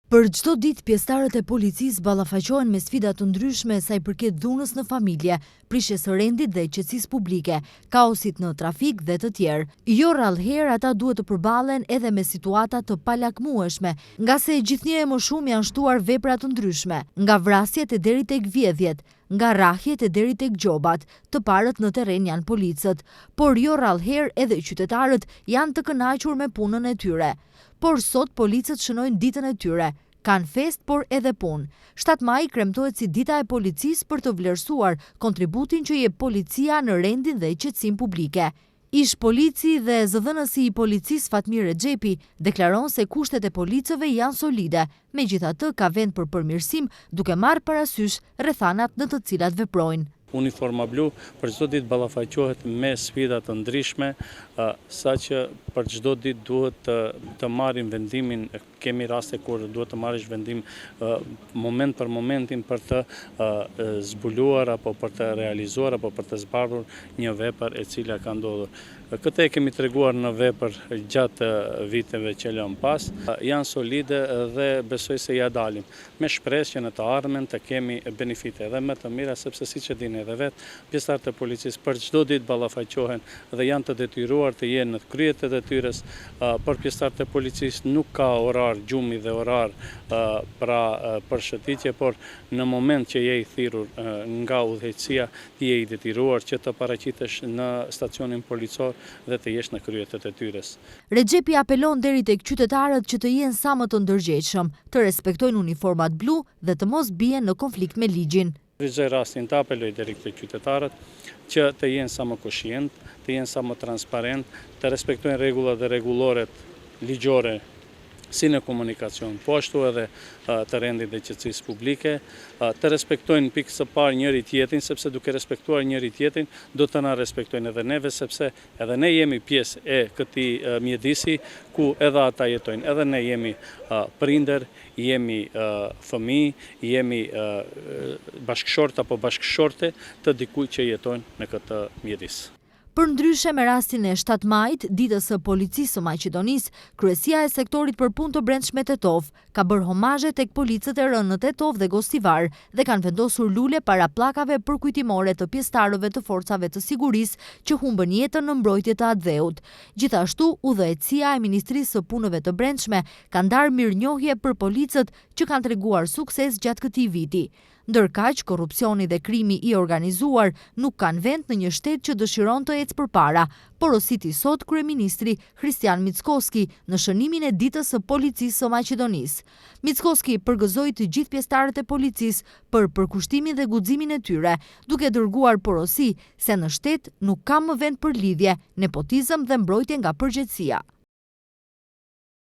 Për çdo ditë pjesëtarët e policisë ballafaqohen me sfida të ndryshme sa i përket dhunës në familje, prishjes së rendit dhe qetësisë publike, kaosit në trafik dhe të tjerë. Jo rrallëherë ata duhet të përballen edhe me situata të palakmueshme, nga se gjithnjë e më shumë janë shtuar vepra të ndryshme, nga vrasjet e deri tek vjedhjet, nga rrahjet e deri tek gjobat. Të parët në terren janë policët, por jo rrallëherë edhe qytetarët janë të kënaqur me punën e tyre. Por sot policët shënojnë ditën e tyre. Kanë fest, por edhe punë. 7 maj kremtohet si dita e policisë për të vlerësuar kontributin që jep policia në rendin dhe qetësinë publike. Ish polici dhe zëdhënësi i policisë Fatmir Rexhepi deklaron se kushtet e policëve janë solide, megjithatë ka vend për përmirësim duke marrë parasysh rrethanat në të cilat veprojnë. Uniforma blu për çdo ditë ballafaqohet me sfida të ndryshme, saqë për çdo ditë duhet të marrim vendimin, kemi raste kur duhet të marrësh vendim moment për momentin për të zbuluar apo për të realizuar apo për të zbardhur një vepër e cila ka ndodhur. Këtë e kemi treguar në vepër gjatë viteve që lëm pas, janë solide dhe besoj se ja dalim, me shpresë që në të ardhmen të kemi benefite edhe më të mira, sepse siç e dini edhe vetë, pjesëtarët e policisë për çdo ditë ballafaqohen dhe janë të detyruar të jenë në kryet të detyrës. Për pjesëtarët e policisë nuk ka orar gjumi dhe orar për shëtitje, por në moment që je i thirrur nga udhëheqësia, ti je i detyruar që të paraqitesh në stacionin policor dhe të jesh në krye të detyrës. Rexhepi apelon deri tek qytetarët që të jenë sa më të ndërgjegjshëm, të respektojnë uniformat blu dhe të mos bien në konflikt me ligjin. Vizoj rastin të apeloj deri te qytetarët që të jenë sa më koshient, të jenë sa më transparent, të respektojnë rregullat dhe rregulloret ligjore si në komunikacion, po ashtu edhe të rendit dhe qetësisë publike, të respektojnë pikë së parë njëri tjetrin, sepse duke respektuar njëri tjetrin, do të na respektojnë edhe neve, sepse edhe ne jemi pjesë e këtij mjedisi ku edhe ata jetojnë. Edhe ne jemi prindër, jemi fëmijë, jemi bashkëshort apo bashkëshorte të dikujt që jetojnë në këtë mjedis. Për ndryshe me rastin e 7 majit, ditës së policisë së Maqedonisë, kryesia e sektorit për punë të brendshme Tetov ka bërë homazhe tek policët e rënë në Tetov dhe Gostivar dhe kanë vendosur lule para pllakave përkujtimore të pjesëtarëve të forcave të sigurisë që humbën jetën në mbrojtje të atdheut. Gjithashtu, udhëheqësia e Ministrisë së Punëve të Brendshme ka ndarë mirënjohje për policët që kanë treguar sukses gjatë këtij viti. Ndërkaq, korrupsioni dhe krimi i organizuar nuk kanë vend në një shtet që dëshiron të ecë përpara, porositi sot kryeministri Hristian Mickoski në shënimin e ditës së policisë së Maqedonisë. Mickoski përgëzoi të gjithë pjesëtarët e policisë për përkushtimin dhe guximin e tyre, duke dërguar porosi se në shtet nuk ka më vend për lidhje, nepotizëm dhe mbrojtje nga përgjegjësia.